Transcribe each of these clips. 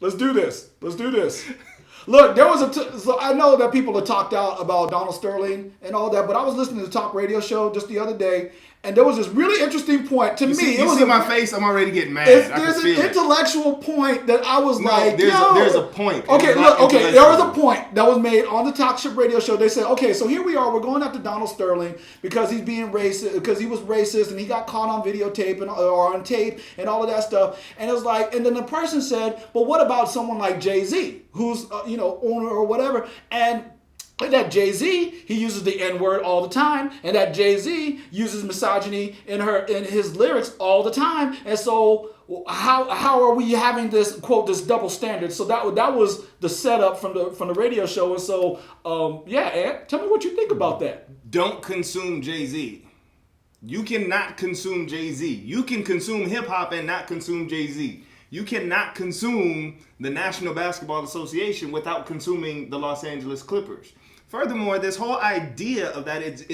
Let's do this. Look, there was so I know that people have talked out about Donald Sterling and all that, but I was listening to the talk radio show just the other day, and there was this really interesting point to me. You see my face? I'm already getting mad. There's an intellectual point that I was like, there's a point. Okay, there was a point that was made on the Talk Ship radio show. They said, okay, so here we are. We're going after Donald Sterling because he's being racist, because he was racist and he got caught on videotape or on tape and all of that stuff. And it was like, and then the person said, but what about someone like Jay-Z, who's owner or whatever, and that Jay-Z, he uses the N-word all the time, and that Jay-Z uses misogyny in his lyrics all the time. And so how are we having this, quote, this double standard? So that was the setup from the radio show. And so Ed, tell me what you think about that. Don't consume Jay-Z. You cannot consume Jay-Z. You can consume hip-hop and not consume Jay-Z. You cannot consume the National Basketball Association without consuming the Los Angeles Clippers. Furthermore, this whole idea of that it's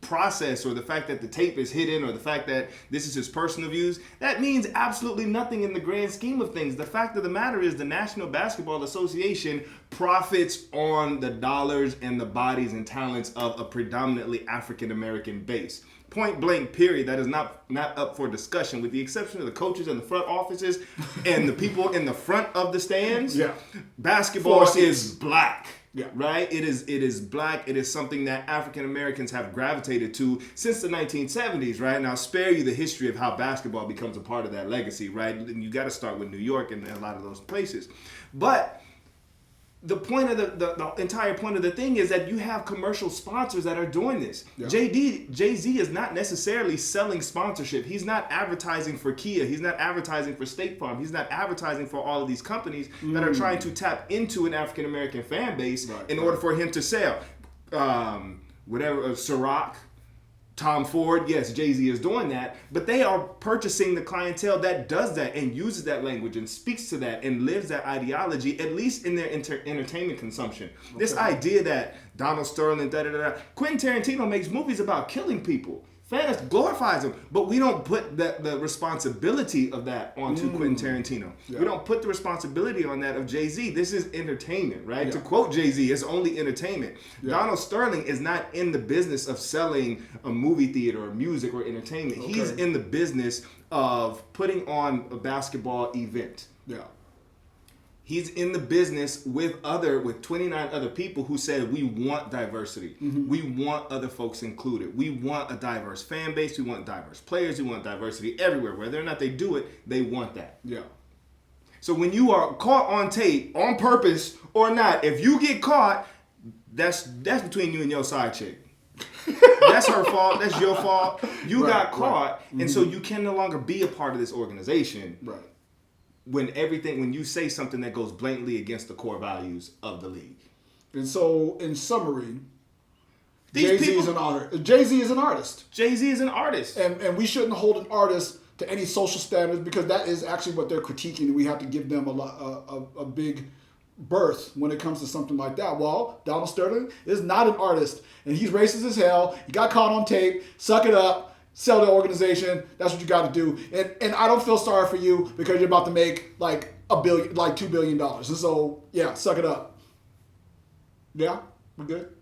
process, or the fact that the tape is hidden, or the fact that this is his personal views, that means absolutely nothing in the grand scheme of things. The fact of the matter is the National Basketball Association profits on the dollars and the bodies and talents of a predominantly African American base. Point blank, period. That is not up for discussion, with the exception of the coaches and the front offices and the people in the front of the stands. Yeah. Basketball is black. Yeah. Right? It is black. It is something that African Americans have gravitated to since the 1970s, right? And I'll spare you the history of how basketball becomes a part of that legacy, right? And you got to start with New York and a lot of those places. But the point of the entire point of the thing is that you have commercial sponsors that are doing this. Yeah. Jay-Z is not necessarily selling sponsorship. He's not advertising for Kia. He's not advertising for State Farm. He's not advertising for all of these companies that are trying to tap into an African American fan base in order for him to sell. Ciroc, Tom Ford, yes, Jay-Z is doing that, but they are purchasing the clientele that does that and uses that language and speaks to that and lives that ideology, at least in their entertainment consumption. Okay. This idea that Donald Sterling, Quentin Tarantino makes movies about killing people. Fans glorifies him, but we don't put the responsibility of that onto Quentin Tarantino. Yeah. We don't put the responsibility on that of Jay-Z. This is entertainment, right? Yeah. To quote Jay-Z, it's only entertainment. Yeah. Donald Sterling is not in the business of selling a movie theater or music or entertainment. Okay. He's in the business of putting on a basketball event. Yeah. He's in the business with 29 other people who said, we want diversity. Mm-hmm. We want other folks included. We want a diverse fan base. We want diverse players. We want diversity everywhere. Whether or not they do it, they want that. Yeah. So when you are caught on tape, on purpose or not, if you get caught, that's between you and your side chick. That's her fault. That's your fault. You got caught. Right. And so you can no longer be a part of this organization. Right. When you say something that goes blatantly against the core values of the league. And so, in summary, Jay-Z is an artist. Jay-Z is an artist. And we shouldn't hold an artist to any social standards, because that is actually what they're critiquing. We have to give them a big berth when it comes to something like that. Well, Donald Sterling is not an artist, and he's racist as hell. He got caught on tape. Suck it up. Sell the organization. That's what you got to do. And I don't feel sorry for you because you're about to make like $2 billion. And so, yeah, suck it up. Yeah, we good?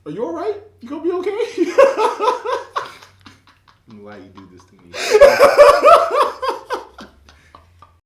Are you all right? You gonna be okay? Why you do this to me?